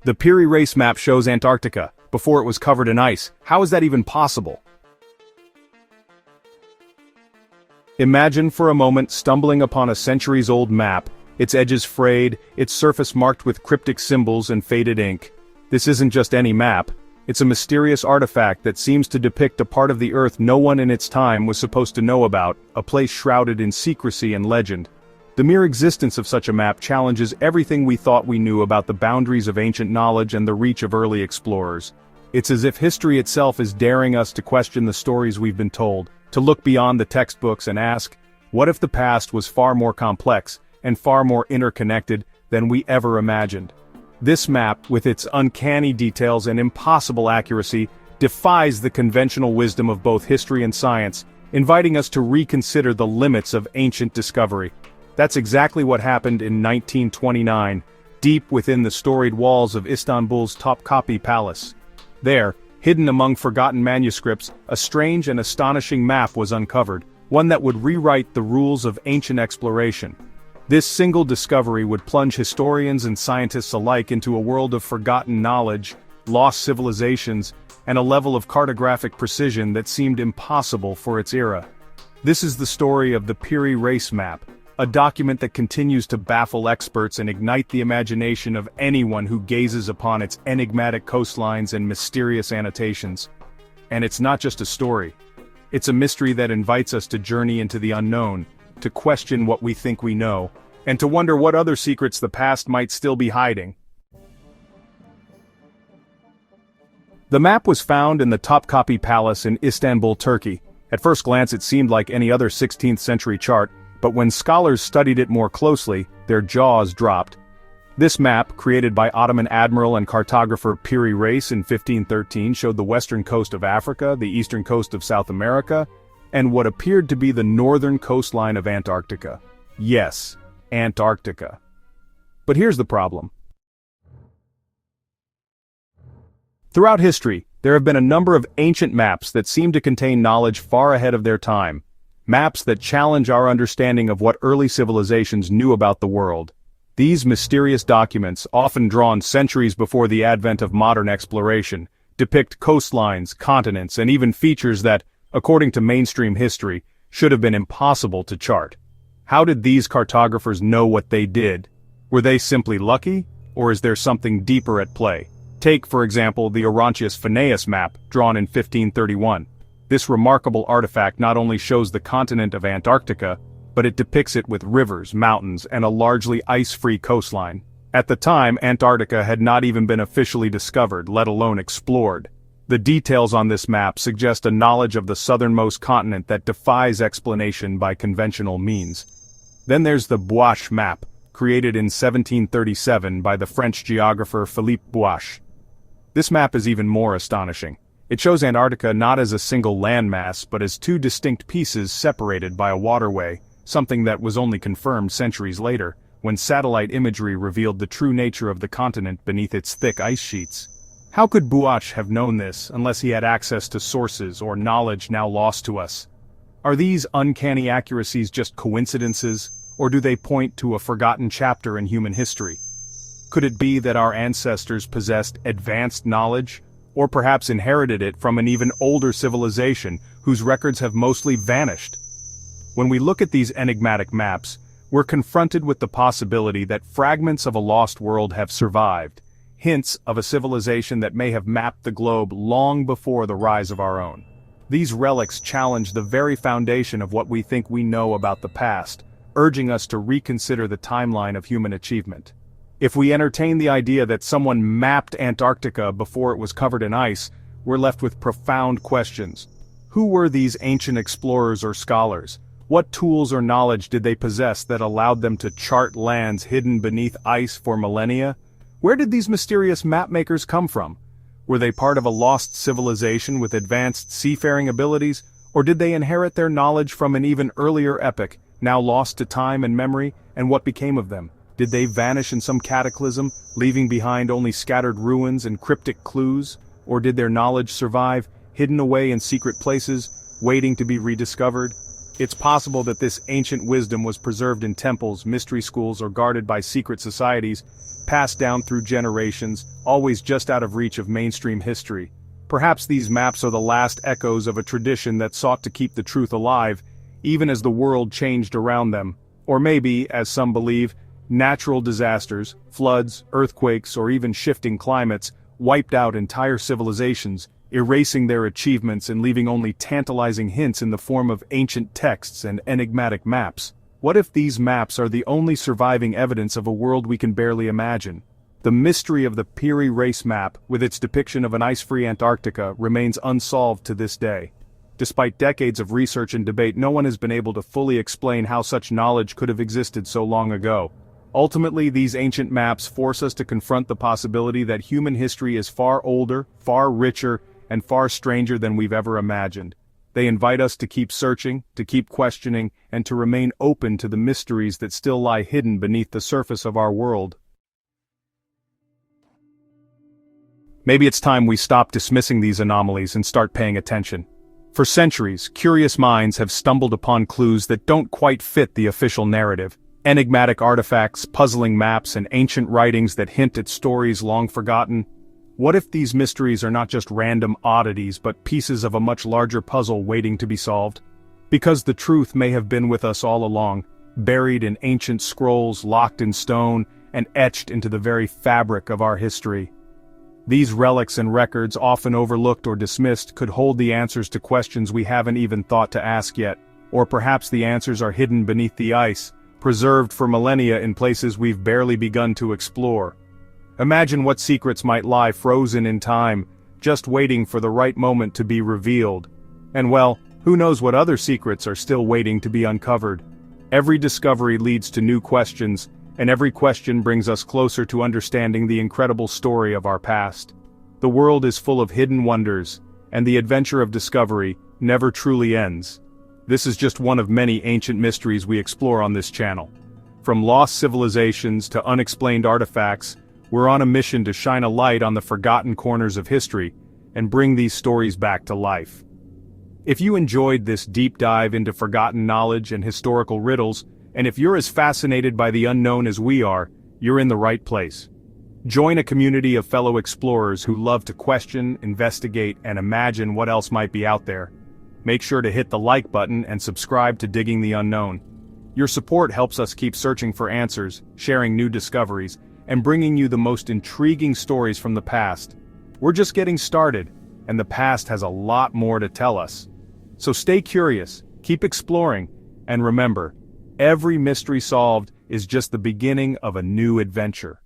The Piri Reis map shows Antarctica, before it was covered in ice. How is that even possible? Imagine for a moment stumbling upon a centuries-old map, its edges frayed, its surface marked with cryptic symbols and faded ink. This isn't just any map. It's a mysterious artifact that seems to depict a part of the Earth no one in its time was supposed to know about, a place shrouded in secrecy and legend. The mere existence of such a map challenges everything we thought we knew about the boundaries of ancient knowledge and the reach of early explorers. It's as if history itself is daring us to question the stories we've been told, to look beyond the textbooks and ask, what if the past was far more complex and far more interconnected than we ever imagined? This map, with its uncanny details and impossible accuracy, defies the conventional wisdom of both history and science, inviting us to reconsider the limits of ancient discovery. That's exactly what happened in 1929, deep within the storied walls of Istanbul's Topkapi Palace. There, hidden among forgotten manuscripts, a strange and astonishing map was uncovered, one that would rewrite the rules of ancient exploration. This single discovery would plunge historians and scientists alike into a world of forgotten knowledge, lost civilizations, and a level of cartographic precision that seemed impossible for its era. This is the story of the Piri Reis map, a document that continues to baffle experts and ignite the imagination of anyone who gazes upon its enigmatic coastlines and mysterious annotations. And it's not just a story. It's a mystery that invites us to journey into the unknown, to question what we think we know, and to wonder what other secrets the past might still be hiding. The map was found in the Topkapi Palace in Istanbul, Turkey. At first glance it seemed like any other 16th century chart, but when scholars studied it more closely, their jaws dropped. This map, created by Ottoman admiral and cartographer Piri Reis in 1513, showed the western coast of Africa, the eastern coast of South America, and what appeared to be the northern coastline of Antarctica. Yes, Antarctica. But here's the problem. Throughout history, there have been a number of ancient maps that seem to contain knowledge far ahead of their time. Maps that challenge our understanding of what early civilizations knew about the world. These mysterious documents, often drawn centuries before the advent of modern exploration, depict coastlines, continents, and even features that, according to mainstream history, should have been impossible to chart. How did these cartographers know what they did? Were they simply lucky, or is there something deeper at play? Take, for example, the Orontius Phineas map, drawn in 1531. This remarkable artifact not only shows the continent of Antarctica, but it depicts it with rivers, mountains, and a largely ice-free coastline. At the time, Antarctica had not even been officially discovered, let alone explored. The details on this map suggest a knowledge of the southernmost continent that defies explanation by conventional means. Then there's the Buache map, created in 1737 by the French geographer Philippe Buache. This map is even more astonishing. It shows Antarctica not as a single landmass but as two distinct pieces separated by a waterway, something that was only confirmed centuries later, when satellite imagery revealed the true nature of the continent beneath its thick ice sheets. How could Buache have known this unless he had access to sources or knowledge now lost to us? Are these uncanny accuracies just coincidences, or do they point to a forgotten chapter in human history? Could it be that our ancestors possessed advanced knowledge, or perhaps inherited it from an even older civilization whose records have mostly vanished? When we look at these enigmatic maps, we're confronted with the possibility that fragments of a lost world have survived, hints of a civilization that may have mapped the globe long before the rise of our own. These relics challenge the very foundation of what we think we know about the past, urging us to reconsider the timeline of human achievement. If we entertain the idea that someone mapped Antarctica before it was covered in ice, we're left with profound questions. Who were these ancient explorers or scholars? What tools or knowledge did they possess that allowed them to chart lands hidden beneath ice for millennia? Where did these mysterious mapmakers come from? Were they part of a lost civilization with advanced seafaring abilities, or did they inherit their knowledge from an even earlier epoch, now lost to time and memory, and what became of them? Did they vanish in some cataclysm, leaving behind only scattered ruins and cryptic clues? Or did their knowledge survive, hidden away in secret places, waiting to be rediscovered? It's possible that this ancient wisdom was preserved in temples, mystery schools, or guarded by secret societies, passed down through generations, always just out of reach of mainstream history. Perhaps these maps are the last echoes of a tradition that sought to keep the truth alive, even as the world changed around them. Or maybe, as some believe, natural disasters, floods, earthquakes, or even shifting climates, wiped out entire civilizations, erasing their achievements and leaving only tantalizing hints in the form of ancient texts and enigmatic maps. What if these maps are the only surviving evidence of a world we can barely imagine? The mystery of the Piri Reis map, with its depiction of an ice-free Antarctica, remains unsolved to this day. Despite decades of research and debate, no one has been able to fully explain how such knowledge could have existed so long ago. Ultimately, these ancient maps force us to confront the possibility that human history is far older, far richer, and far stranger than we've ever imagined. They invite us to keep searching, to keep questioning, and to remain open to the mysteries that still lie hidden beneath the surface of our world. Maybe it's time we stop dismissing these anomalies and start paying attention. For centuries, curious minds have stumbled upon clues that don't quite fit the official narrative. Enigmatic artifacts, puzzling maps, and ancient writings that hint at stories long forgotten. What if these mysteries are not just random oddities but pieces of a much larger puzzle waiting to be solved? Because the truth may have been with us all along, buried in ancient scrolls, locked in stone, and etched into the very fabric of our history. These relics and records, often overlooked or dismissed, could hold the answers to questions we haven't even thought to ask yet. Or perhaps the answers are hidden beneath the ice, preserved for millennia in places we've barely begun to explore. Imagine what secrets might lie frozen in time, just waiting for the right moment to be revealed. And well, who knows what other secrets are still waiting to be uncovered? Every discovery leads to new questions, and every question brings us closer to understanding the incredible story of our past. The world is full of hidden wonders, and the adventure of discovery never truly ends. This is just one of many ancient mysteries we explore on this channel. From lost civilizations to unexplained artifacts, we're on a mission to shine a light on the forgotten corners of history and bring these stories back to life. If you enjoyed this deep dive into forgotten knowledge and historical riddles, and if you're as fascinated by the unknown as we are, you're in the right place. Join a community of fellow explorers who love to question, investigate, and imagine what else might be out there. Make sure to hit the like button and subscribe to Digging the Unknown. Your support helps us keep searching for answers, sharing new discoveries, and bringing you the most intriguing stories from the past. We're just getting started, and the past has a lot more to tell us. So stay curious, keep exploring, and remember, every mystery solved is just the beginning of a new adventure.